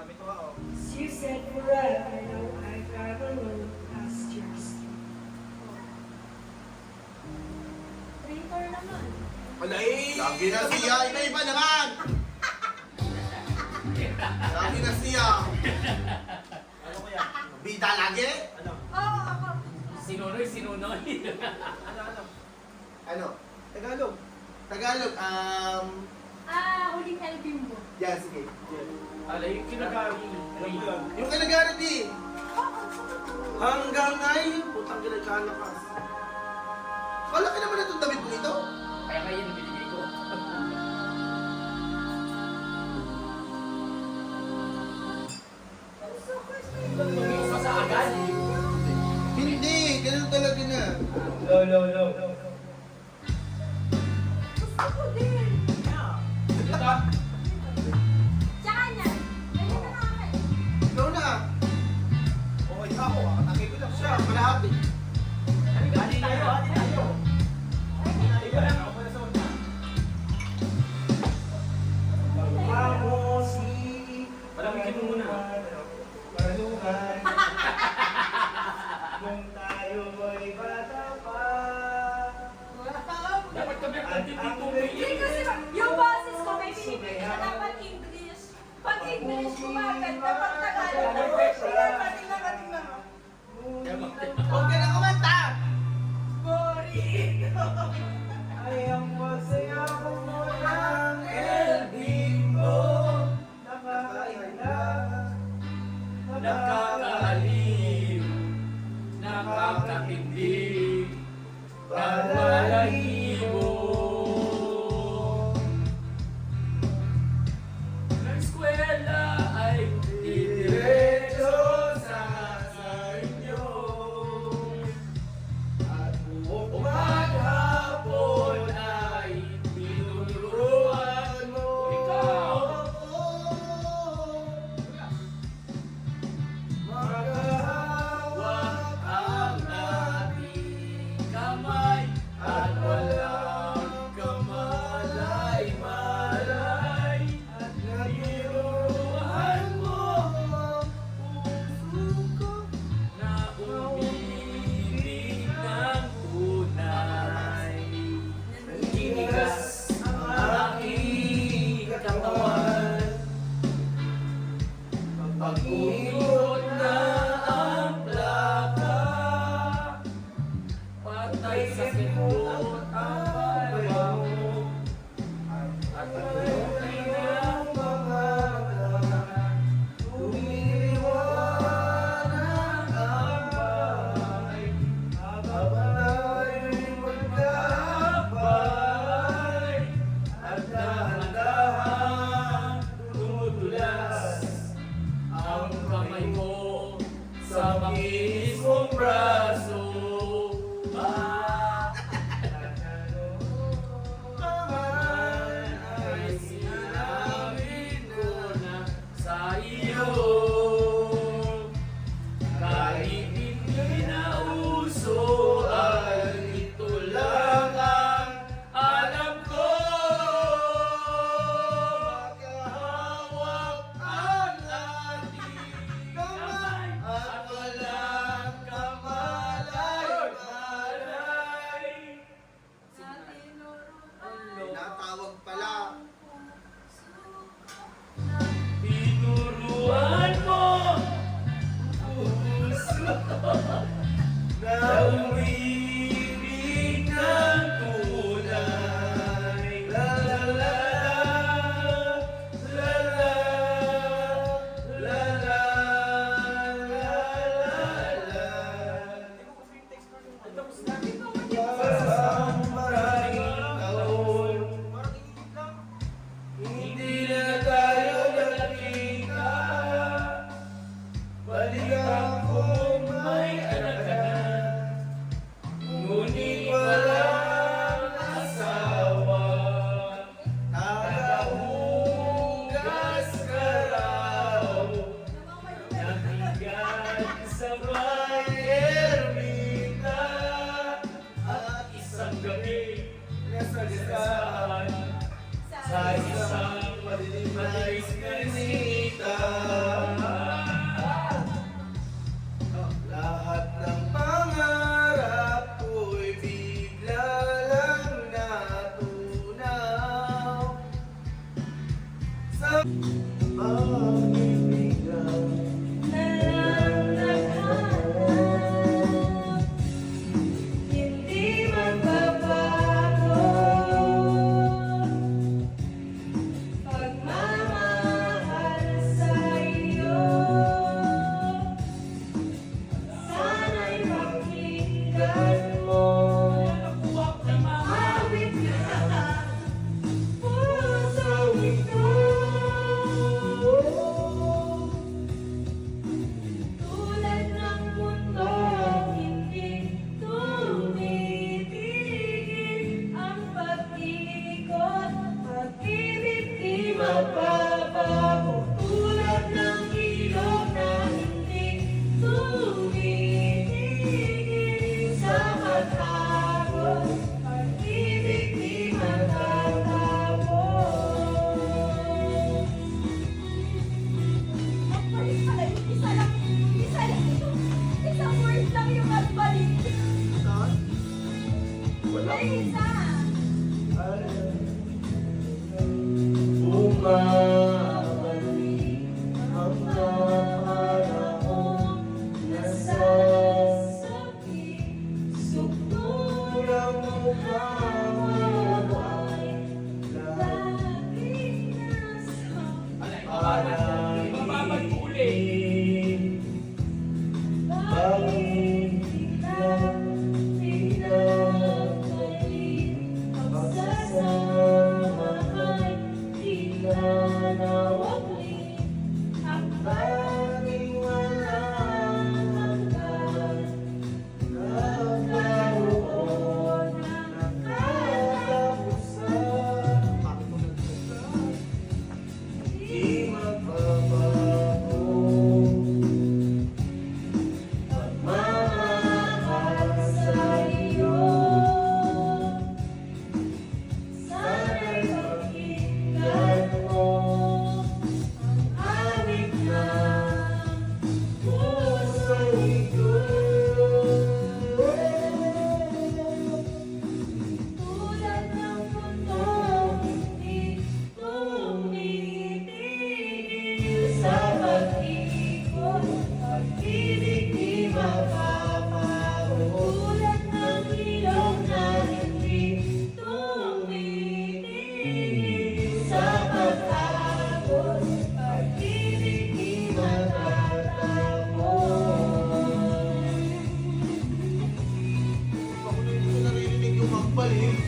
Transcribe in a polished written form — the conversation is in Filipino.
Dami to ako. You said forever, now I've got a little past yours. Traitor naman. Alay! Lagi na siya, iba-iba naman! Lagi na siya. Ano kaya? Bida lagi? Ano? Oo, ako. Sinunoy, sinunoy. Ano? Ano? Tagalog. Tagalog, Huling LB mo. yan, sige. Alay, yung kinagari. Alam mo yun? Yung kanagaran di. Oo, Hanggang ngayon, putang ginagkala ka. Kalaki naman na itong damit mo ito. Kaya ngayon, binigay ko. Tumisa sa agad. Hindi, ganun talaga na. No. gusto ko din. Ito, Tsaka niyan. Ganyan na akin. Ikaw na. Okay ako, kakatake ko lang siya. Malapit. Hati tayo. Iba lang ako na sa una. palamigin mo muna. Paluhan. Kung tayo ay bata pa. Dapat kami ang Hindi titituloy. kasi yung boses ko may pinipili siya dapat English. Pag English kumaganda, pag Tagalog na tingnan mo. Huwag ka na kumanta. Boring. Ay ang masaya ko mo ng LB mo, nakakailang. nakakaaliw, nakakatindi, nagwalahibo. Ng eskwela ay didiretso sa inyo. At umaghapon ay tinuruan mo ikaw. Maghahawak ang ating kamay at walang kamalay-malay. At natiruhan mo puso ko na umibig ng tunay. Tinigas ang aking katawan. Pag-ugot na ang plaka, patay sa sipot ang bayaw. At tunay ng mga mata, tumiliwanag ang bahay. Habang tayo'y magkakabay, at dahan-dahan tumutulas ang kamay pag-ibigan. Nalalakad, hindi magbabago. Pagmamahal sa iyo, sana'y pakinggan mo. Awit na puso ito. Tulad ng mundo, hindi tumitigil ang pag-ikot. Pag-ibig di mababago. Tulad ng ilog na hindi tumitigil sa pagtapos. Pag-ibig di matatapos. Magbalik pala yun. Isa lang yun. Isang word lang yung magbalik. Wala. May isa. Bumabalik ang nakaraan na Nasasakit, sukturang mukha mo ay laging nasa panaginip. Bakit biglang pinagpalit? Pagsasamahan, tila nawaglit. ang Bakit walang hanggan? Nagkaroon ng katapusan. Di magbabago. Pagmamahal sa iyo, sana'y pakinggan mo ang awit ng puso ito. Tulad ng mundo, hindi tumitigil sa pag-ikot. Pag-ibig di mapapago. Tulad ng ilog na hindi tumitigil sa pagtapos. Pag-ibig di matatapos. Ako na yung naririnig yung magbalik.